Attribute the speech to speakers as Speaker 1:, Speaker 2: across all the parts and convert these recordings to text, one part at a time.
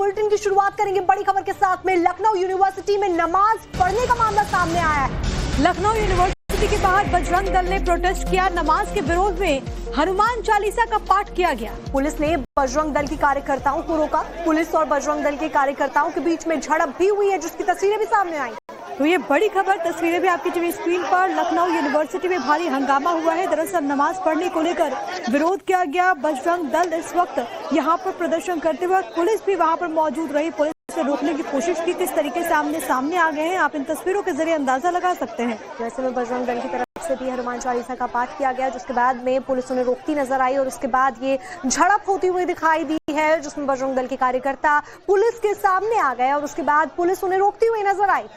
Speaker 1: Bulletin की शुरुआत करेंगे बड़ी खबर के साथ में। लखनऊ यूनिवर्सिटी में नमाज पढ़ने का मामला सामने आया है। लखनऊ यूनिवर्सिटी के बाहर बजरंग दल ने प्रोटेस्ट किया। नमाज के विरोध में हनुमान चालीसा का पाठ किया गया। पुलिस ने बजरंग दल के कार्यकर्ताओं को रोका। पुलिस और बजरंग दल के कार्यकर्ताओं के बीच में झड़प भी हुई है, जिसकी तस्वीरें भी सामने आई। तो ये बड़ी खबर, तस्वीरें भी आपकी टीवी स्क्रीन पर। लखनऊ यूनिवर्सिटी में भारी हंगामा हुआ है। दरअसल नमाज पढ़ने को लेकर विरोध किया गया। बजरंग दल इस वक्त यहाँ पर प्रदर्शन करते हुए, पुलिस भी वहाँ पर मौजूद रही। पुलिस से रोकने की कोशिश की। किस तरीके से सामने आ गए हैं, आप इन तस्वीरों के जरिए अंदाजा लगा सकते हैं। वैसे में बजरंग दल की तरफ से भी हनुमान चालीसा का पाठ किया गया, जिसके बाद में पुलिस उन्हें रोकती नजर आई और उसके बाद ये झड़प होती हुई दिखाई दी है, जिसमें बजरंग दल के कार्यकर्ता पुलिस के सामने आ गए और उसके बाद पुलिस उन्हें रोकती हुई नजर आई।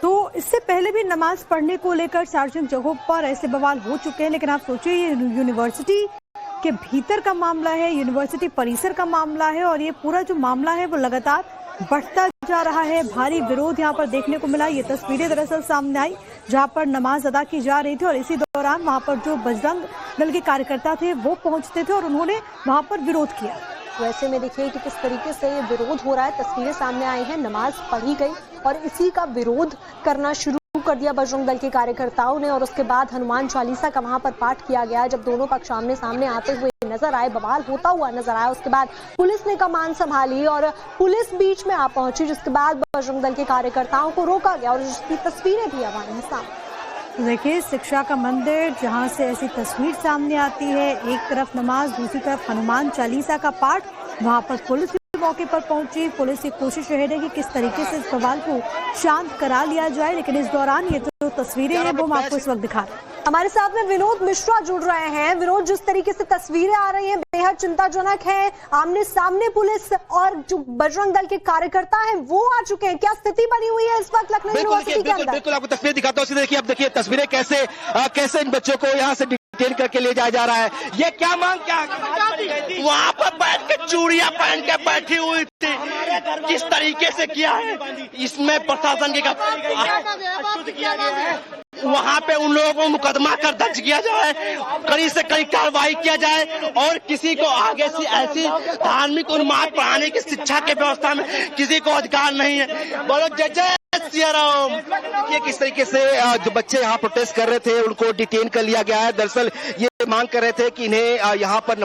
Speaker 1: तो इससे पहले भी नमाज पढ़ने को लेकर सार्वजनिक जगहों पर ऐसे बवाल हो चुके हैं, लेकिन आप सोचिए ये यूनिवर्सिटी के भीतर का मामला है, यूनिवर्सिटी परिसर का मामला है और ये पूरा जो मामला है वो लगातार बढ़ता जा रहा है। भारी विरोध यहाँ पर देखने को मिला। ये तस्वीरें दरअसल सामने आई जहाँ पर नमाज अदा की जा रही थी और इसी दौरान वहाँ पर जो बजरंग दल के कार्यकर्ता थे वो पहुंचते थे और उन्होंने वहाँ पर विरोध किया। वैसे में देखिए कि किस तरीके से ये विरोध हो रहा है। तस्वीरें सामने आई हैं, नमाज पढ़ी गई और इसी का विरोध करना शुरू कर दिया बजरंग दल के कार्यकर्ताओं ने और उसके बाद हनुमान चालीसा का वहां पर पाठ किया गया। जब दोनों पक्ष आमने सामने आते हुए नजर आए, बवाल होता हुआ नजर आया, उसके बाद पुलिस ने कमान संभाली और पुलिस बीच में आ पहुंची, जिसके बाद बजरंग दल के कार्यकर्ताओं को रोका गया और इसकी तस्वीरें भी अब आई हैं सामने। देखिए, शिक्षा का मंदिर जहां से ऐसी तस्वीर सामने आती है, एक तरफ नमाज, दूसरी तरफ हनुमान चालीसा का पाठ, वहां पर पुलिस मौके पर पहुंची। पुलिस की कोशिश है कि किस तरीके से इस बवाल को शांत करा लिया जाए, लेकिन इस दौरान ये जो तस्वीरें हैं वो हम आपको इस वक्त दिखा रहे हैं। हमारे साथ में विनोद मिश्रा जुड़ रहे हैं। विनोद, जिस तरीके से तस्वीरें आ रही हैं बेहद चिंताजनक है। आमने सामने पुलिस और जो बजरंग दल के कार्यकर्ता हैं वो आ चुके हैं। क्या स्थिति बनी हुई है इस वक्त लखनऊ यूनिवर्सिटी के अंदर?
Speaker 2: बिल्कुल आपको तस्वीर दिखाता हूँ। देखिए, अब देखिए तस्वीरें कैसे इन बच्चों को यहाँ से डिटेन करके ले जाया जा रहा है। ये क्या मांग क्या वहाँ पर बैठ के चूड़ियां पहन के बैठी हुई थी, किस तरीके से किया है इसमें प्रशासन के किया गया है। वहाँ पे उन लोगों को मुकदमा कर दर्ज किया जाए, कड़ी से कड़ी कार्रवाई किया जाए और किसी को आगे से ऐसी धार्मिक उन्माद पढ़ाने की शिक्षा के व्यवस्था में किसी को अधिकार नहीं है। बोलो जय जय सिया राम। ये किस तरीके से जो बच्चे यहाँ प्रोटेस्ट कर रहे थे उनको डिटेन कर लिया गया है। दरअसल ये मांग कर रहे थे कि इन्हें यहाँ पर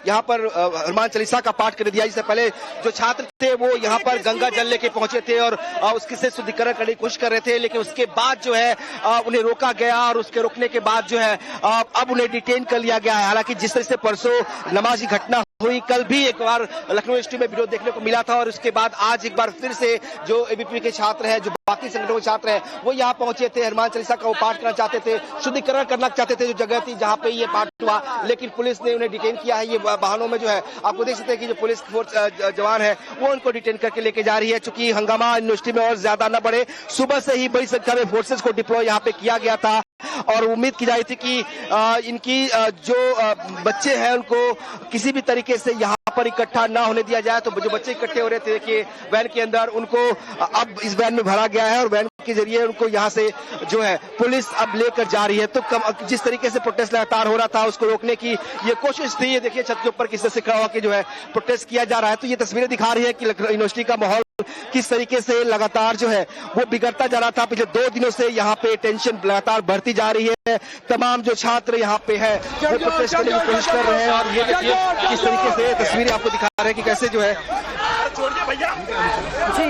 Speaker 2: यहाँ पर हनुमान चालीसा का पाठ कर दिया। इससे पहले जो छात्र थे वो यहाँ पर गंगा जल लेके पहुंचे थे और उसके से शुद्धिकरण करने की कोशिश कर रहे थे, लेकिन उसके बाद जो है उन्हें रोका गया और उसके रोकने के बाद जो है अब उन्हें डिटेन कर लिया गया है। हालांकि जिस तरह से परसों नमाज की घटना हुई, कल भी एक बार लखनऊ यूनिवर्सिटी में विरोध देखने को मिला था और उसके बाद आज एक बार फिर से जो एबीवीपी के छात्र हैं, जो बाकी संगठनों के छात्र हैं, वो यहाँ पहुंचे थे। हनुमान चालीसा का वो पाठ करना चाहते थे, शुद्धिकरण करना चाहते थे जो जगह थी जहाँ पे ये पाठ हुआ, लेकिन पुलिस ने उन्हें डिटेन किया है। ये वाहनों में जो है आपको देख सकते हैं कि जो पुलिस फोर्स जवान है वो उनको डिटेन करके लेके जा रही है। चूंकि हंगामा यूनिवर्सिटी में और ज्यादा न बढ़े, सुबह से ही बड़ी संख्या में फोर्सेज को डिप्लॉय यहाँ पे किया गया था और उम्मीद की जा रही थी कि इनकी जो बच्चे हैं उनको किसी भी तरीके से यहाँ पर इकट्ठा ना होने दिया जाए। तो जो बच्चे इकट्ठे हो रहे थे कि वैन के अंदर, उनको अब इस वैन में भरा गया है और वैन के जरिए उनको यहाँ से जो है पुलिस अब लेकर जा रही है। तो जिस तरीके से प्रोटेस्ट लगातार हो रहा था उसको रोकने की ये कोशिश थी। ये देखिए छत के ऊपर किस तरह से खड़ा होकर जो है प्रोटेस्ट किया जा रहा है। तो ये तस्वीरें दिखा रही है कि यूनिवर्सिटी का माहौल किस तरीके से लगातार जो है वो बिगड़ता जा रहा था। पिछले 2 दिनों से यहाँ पे टेंशन लगातार बढ़ती जा रही है। तमाम जो छात्र यहाँ पे है वो प्रोटेस्ट करने की कोशिश कर रहे हैं और ये देखिए किस तरीके से तस्वीरें आपको दिखा रहे हैं कि कैसे जो है भैया जी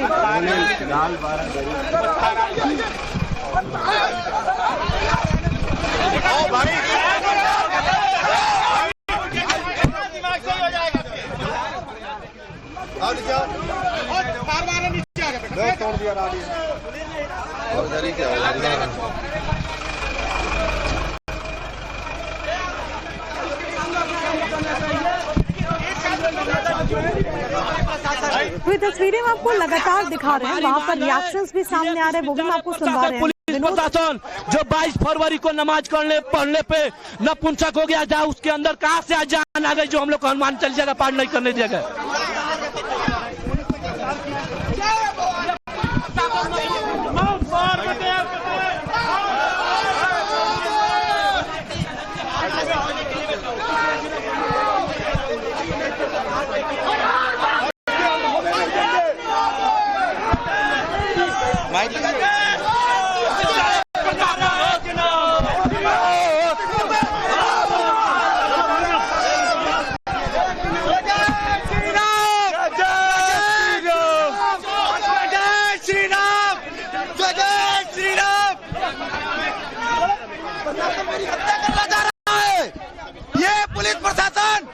Speaker 3: तोड़ दिया और क्या
Speaker 1: तो ये तस्वीरें हम आपको लगातार दिखा रहे हैं, वहाँ पर रिएक्शंस भी सामने आ रहे हैं, वो भी हम आपको सुनवा रहे हैं।
Speaker 4: पुलिस प्रशासन जो 22 फरवरी को नमाज पढ़ने पे नपुंसक हो गया था, उसके अंदर कहाँ से जान आ गई जो हम लोग को हनुमान चालीसा का पाठ नहीं करने दिया गया।
Speaker 2: ये पुलिस प्रशासन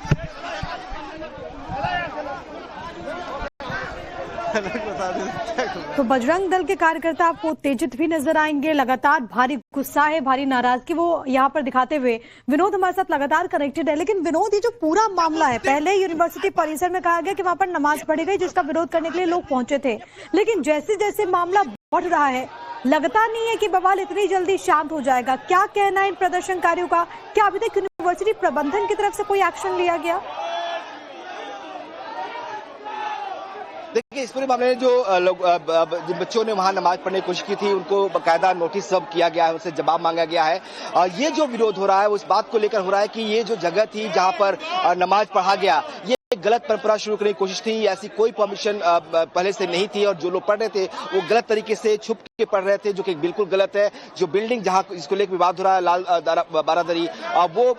Speaker 1: तो बजरंग दल के कार्यकर्ता आपको उत्तेजित भी नजर आएंगे। लगातार भारी गुस्सा है, भारी नाराजगी वो यहाँ पर दिखाते हुए। विनोद हमारे साथ लगातार कनेक्टेड है। लेकिन विनोद, ये जो पूरा मामला है, पहले यूनिवर्सिटी परिसर में कहा गया कि वहां पर नमाज पढ़ी गई जिसका विरोध करने के लिए लोग पहुंचे थे, लेकिन जैसे जैसे मामला बढ़ रहा है लगता नहीं है कि बवाल इतनी जल्दी शांत हो जाएगा। क्या कहना है इन प्रदर्शनकारियों का? क्या अभी तक यूनिवर्सिटी प्रबंधन की तरफ से कोई एक्शन लिया गया?
Speaker 2: देखिए, इस पूरे मामले में जो लोग जिन बच्चों ने वहां नमाज पढ़ने की कोशिश की थी उनको बकायदा नोटिस सब किया गया है, उनसे जवाब मांगा गया है। ये जो विरोध हो रहा है वो इस बात को लेकर हो रहा है कि ये जो जगह थी जहां पर नमाज पढ़ा गया, ये गलत परंपरा शुरू करने की कोशिश थी। ऐसी कोई परमिशन पहले से नहीं थी और जो लोग पढ़ रहे थे वो गलत तरीके से छुप के पढ़ रहे थे, जो कि बिल्कुल गलत है। जो बिल्डिंग जहां इसको लेकर विवाद हो रहा है, लाल बारादरी, वो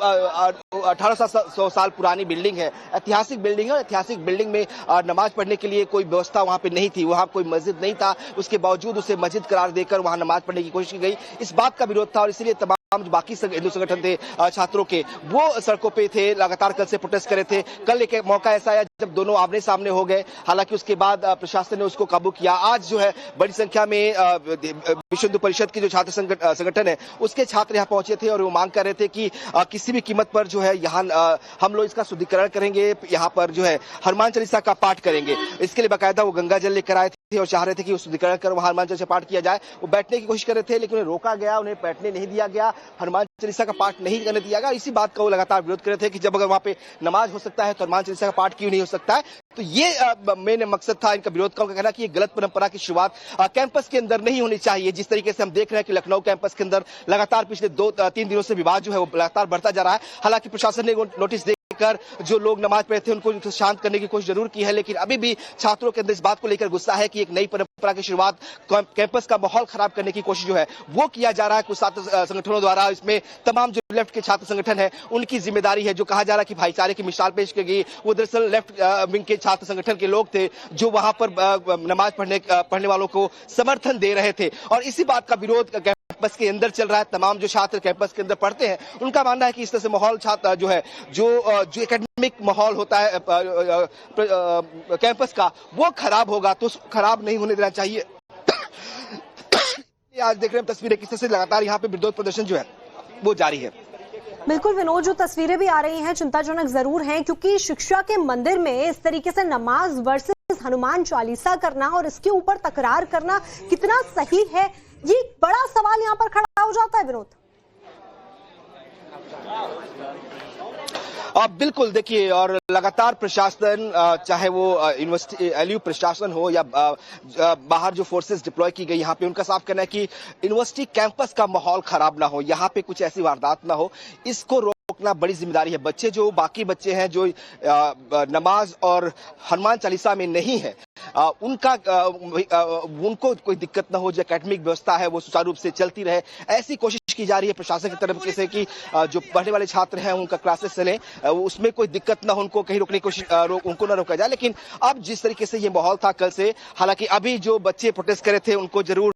Speaker 2: 1800 साल पुरानी बिल्डिंग है, ऐतिहासिक बिल्डिंग है। और ऐतिहासिक बिल्डिंग में नमाज पढ़ने के लिए कोई व्यवस्था वहां पे नहीं थी, वहां कोई मस्जिद नहीं था। उसके बावजूद उसे मस्जिद करार देकर वहां नमाज पढ़ने की कोशिश की गई। इस बात का विरोध था और इसलिए तमाम जो बाकी हिंदू संगठन थे छात्रों के, वो सड़कों पे थे, लगातार कल से प्रोटेस्ट कर रहे थे। कल एक मौका ऐसा आया जब दोनों आमने सामने हो गए, हालांकि उसके बाद प्रशासन ने उसको काबू किया। आज जो है बड़ी संख्या में विश्व हिंदू परिषद की जो छात्र संगठन है उसके छात्र यहाँ पहुंचे थे और वो मांग कर रहे थे कि किसी भी कीमत पर जो है यहाँ हम लोग इसका शुद्धिकरण करेंगे, यहाँ पर जो है हनुमान चालीसा का पाठ करेंगे। इसके लिए बाकायदा वो गंगा जल लेकर आए थे और चाह रहे थे कि शुद्धिकरण कर वहां हनुमान चालीसा पाठ किया जाए। वो बैठने की कोशिश कर रहे थे लेकिन उन्हें रोका गया, उन्हें बैठने नहीं दिया गया, हनुमान चालीसा का पाठ नहीं करने दिया गया। इसी बात का वो लगातार विरोध कर रहे थे कि जब अगर वहां पे नमाज हो सकता है तो हनुमान चालीसा का पाठ क्यों नहीं हो सकता है। तो ये मेन मकसद था इनका विरोध का। उनका कहना कि ये गलत परंपरा की शुरुआत कैंपस के अंदर नहीं होनी चाहिए। जिस तरीके से हम देख रहे हैं कि लखनऊ कैंपस के अंदर लगातार पिछले 2-3 दिनों से विवाद जो है वो लगातार बढ़ता जा रहा है। हालांकि प्रशासन ने नोटिस कर जो लोग नमाज पढ़े थे उनको शांत करने की कोशिश जरूर की है, लेकिन अभी भी छात्रों के अंदर इस बात को लेकर गुस्सा है कि एक नई परंपरा की शुरुआत, कैंपस का माहौल खराब करने की कोशिश जो है वो किया जा रहा है कुछ छात्र संगठनों द्वारा। इसमें तमाम जो लेफ्ट के छात्र संगठन है उनकी जिम्मेदारी है। जो कहा जा रहा है कि भाईचारे की मिसाल पेश की गई, वो दरअसल लेफ्ट विंग के छात्र संगठन के लोग थे जो वहां पर नमाज पढ़ने वालों को समर्थन दे रहे थे। और इसी बात का विरोध कैंपस के अंदर चल रहा है। तमाम जो छात्र कैंपस के अंदर पढ़ते हैं उनका मानना है कि इस तरह से माहौल छात्र जो है जो एकेडमिक माहौल होता है कैंपस का वो खराब होगा, तो खराब नहीं होने देना चाहिए। आज देख रहे हैं तस्वीरें किस तरह से लगातार यहाँ पे विरोध प्रदर्शन जो है वो जारी है।
Speaker 1: बिल्कुल विनोद, जो तस्वीरें भी आ रही हैं चिंताजनक जरूर हैं, क्योंकि शिक्षा के मंदिर में इस तरीके से नमाज वर्सेस हनुमान चालीसा करना और इसके ऊपर तकरार करना कितना सही है, ये बड़ा सवाल यहाँ पर खड़ा हो जाता है विनोद।
Speaker 2: बिल्कुल, देखिए, और लगातार प्रशासन, चाहे वो यूनिवर्सिटी एलयू प्रशासन हो या बाहर जो फोर्सेस डिप्लॉय की गई यहाँ पे, उनका साफ कहना है कि यूनिवर्सिटी कैंपस का माहौल खराब ना हो, यहाँ पे कुछ ऐसी वारदात ना हो, इसको रोकना बड़ी जिम्मेदारी है। बच्चे जो बाकी बच्चे हैं जो नमाज और हनुमान चालीसा में नहीं है, उनको कोई दिक्कत ना हो, जो एकेडमिक व्यवस्था है वो सुचारू रूप से चलती रहे, ऐसी कोशिश की जा रही है प्रशासन की तरफ से कि जो पढ़ने वाले छात्र हैं उनका क्लासेस चले, उसमें कोई दिक्कत ना हो, उनको कहीं रोकने की कोशिश उनको ना रोका जाए। लेकिन अब जिस तरीके से ये माहौल था कल से, हालांकि अभी जो बच्चे प्रोटेस्ट कर रहे थे उनको जरूर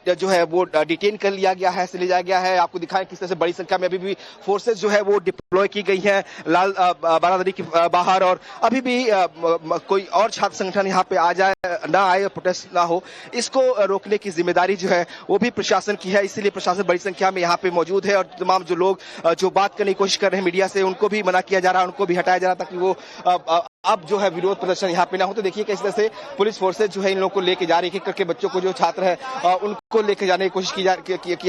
Speaker 2: जो है वो डिटेन कर लिया गया है, ले जाया गया है। आपको दिखाएं किस तरह से बड़ी संख्या में अभी भी फोर्सेस जो है वो डिप्लॉय की गई है लाल बारादरी के बाहर, और अभी भी कोई और छात्र संगठन यहाँ पे आ जाए ना आए, प्रोटेस्ट ना हो, इसको रोकने की जिम्मेदारी जो है वो भी प्रशासन की है। इसीलिए प्रशासन बड़ी संख्या में यहाँ पे मौजूद है और तमाम जो लोग जो बात करने की कोशिश कर रहे हैं मीडिया से, उनको भी मना किया जा रहा है, उनको भी हटाया जा रहा है ताकि वो अब जो है विरोध प्रदर्शन यहाँ पे ना हो। तो देखिए किस तरह से पुलिस फोर्सेज जो है इन लोगों को लेके जा रही है, करके बच्चों को जो छात्र है उनको लेके जाने की कोशिश किया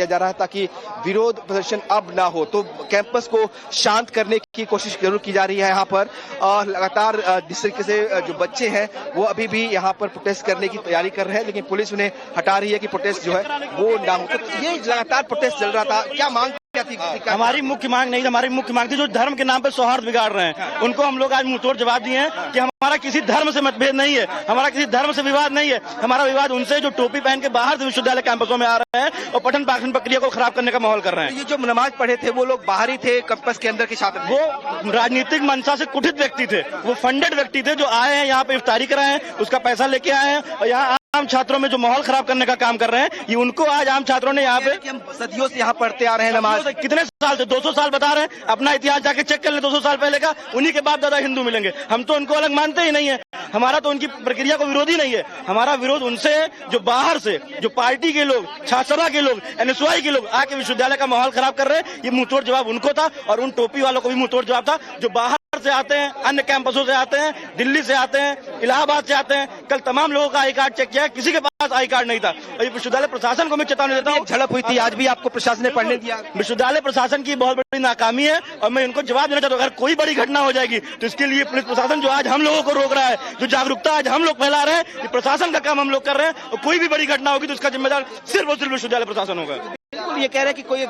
Speaker 2: जा रहा है ताकि विरोध प्रदर्शन अब ना हो। तो कैंपस को शांत करने की कोशिश जरूर की जा रही है यहाँ पर, और लगातार जिस तरीके से जो बच्चे हैं वो अभी भी यहाँ पर प्रोटेस्ट करने की तैयारी कर रहे हैं, लेकिन पुलिस उन्हें हटा रही है कि प्रोटेस्ट जो है वो ना हो। तो ये लगातार प्रोटेस्ट चल रहा था। क्या मांग क्या थी?
Speaker 5: हमारी मुख्य मांग नहीं थी, हमारी मुख्य मांग थी जो धर्म के नाम पे सौहार्द बिगाड़ रहे हैं उनको हम लोग आज मुंहतोड़ जवाब दिए हैं कि हमारा किसी धर्म से मतभेद नहीं है, हमारा किसी धर्म से विवाद नहीं है, हमारा विवाद उनसे जो टोपी पहन के बाहर से विश्वविद्यालय कैंपसों में आ रहे हैं और पठन पाठन प्रक्रिया को खराब करने का माहौल कर रहे हैं।
Speaker 2: ये जो नमाज पढ़े थे वो लोग बाहरी थे, कैंपस के अंदर के छात्र?
Speaker 5: वो राजनीतिक मंशा से कुठित व्यक्ति थे, वो फंडेड व्यक्ति थे जो आए हैं यहाँ पे इफ्तारी कराए हैं, उसका पैसा लेके आए हैं और यहाँ आम छात्रों में जो माहौल खराब करने का काम कर रहे हैं ये उनको आज आम छात्रों ने यहाँ पे
Speaker 2: हम सदियों से यहाँ पढ़ते आ रहे हैं नमाज।
Speaker 5: कितने साल से 200 साल बता रहे हैं, अपना इतिहास जाके चेक कर ले 200 साल पहले का, उन्हीं के बाप दादा हिंदू मिलेंगे। हम तो उनको अलग मानते ही नहीं है, हमारा तो उनकी प्रक्रिया को विरोधी नहीं है, हमारा विरोध उनसे है जो बाहर से, जो पार्टी के लोग, छात्र सभा के लोग, एनएसयूआई के लोग आके विश्वविद्यालय का माहौल खराब कर रहे हैं। ये मुंहतोड़ जवाब उनको था और उन टोपी वालों को भी मुंहतोड़ जवाब था जो बाहर से आते हैं, अन्य कैंपसों से आते हैं, दिल्ली से आते हैं, इलाहाबाद से आते हैं। कल तमाम लोगों का आई कार्ड चेक किया, किसी के पास आई कार्ड नहीं था। और ये विश्वविद्यालय प्रशासन को मैं चेतावनी देता हूँ,
Speaker 2: झड़प हुई थी, आज भी आपको प्रशासन ने पढ़ने दिया?
Speaker 5: विश्वविद्यालय प्रशासन की बहुत बड़ी नाकामी है और मैं इनको जवाब देना चाहता हूँ, अगर कोई बड़ी घटना हो जाएगी तो इसके लिए पुलिस प्रशासन जो आज हम लोगों को रोक रहा है, जो जागरूकता आज हम लोग फैला रहे हैं, ये प्रशासन का काम हम लोग कर रहे हैं और कोई भी बड़ी घटना होगी तो उसका जिम्मेदार सिर्फ और सिर्फ विश्वविद्यालय प्रशासन होगा।
Speaker 2: बिल्कुल ये कह रहे हैं कि कोई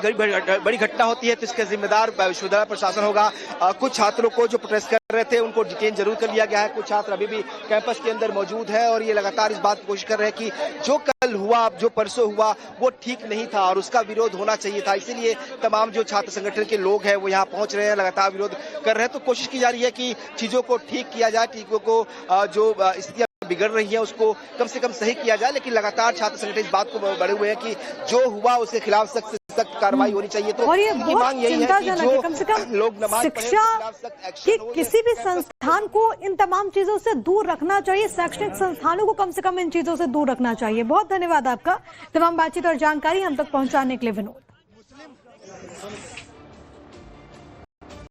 Speaker 2: बड़ी घटना होती है तो इसका जिम्मेदार विश्वविद्यालय प्रशासन होगा। कुछ छात्रों को जो प्रोटेस्ट कर रहे थे उनको डिटेन जरूर कर लिया गया है, कुछ छात्र अभी भी कैंपस के अंदर मौजूद है और ये लगातार इस बात की कोशिश कर रहे हैं कि जो कल हुआ, जो परसों हुआ वो ठीक नहीं था और उसका विरोध होना चाहिए था। इसीलिए तमाम जो छात्र संगठन के लोग हैं वो यहाँ पहुंच रहे हैं, लगातार विरोध कर रहे हैं। तो कोशिश की जा रही है कि चीजों को ठीक किया जाए, चीजों को जो स्थितियां बिगड़ रही है उसको कम से कम सही किया जाए। लेकिन लगातार छात्र संगठन इस बात को बढ़े हुए हैं कि जो हुआ उसके खिलाफ सख्त से सख्त कार्रवाई होनी चाहिए। तो
Speaker 1: और ये
Speaker 2: उनकी
Speaker 1: बहुत
Speaker 2: मांग यही है कि
Speaker 1: चिंताजनक है, कम से कम
Speaker 2: लोग नमाज
Speaker 1: शिक्षा कि किसी भी संस्थान को इन तमाम चीजों से दूर रखना चाहिए, शैक्षणिक संस्थानों को कम से कम इन चीजों से दूर रखना चाहिए। बहुत धन्यवाद आपका तमाम बातचीत और जानकारी हम तक पहुंचाने के लिए विनोद।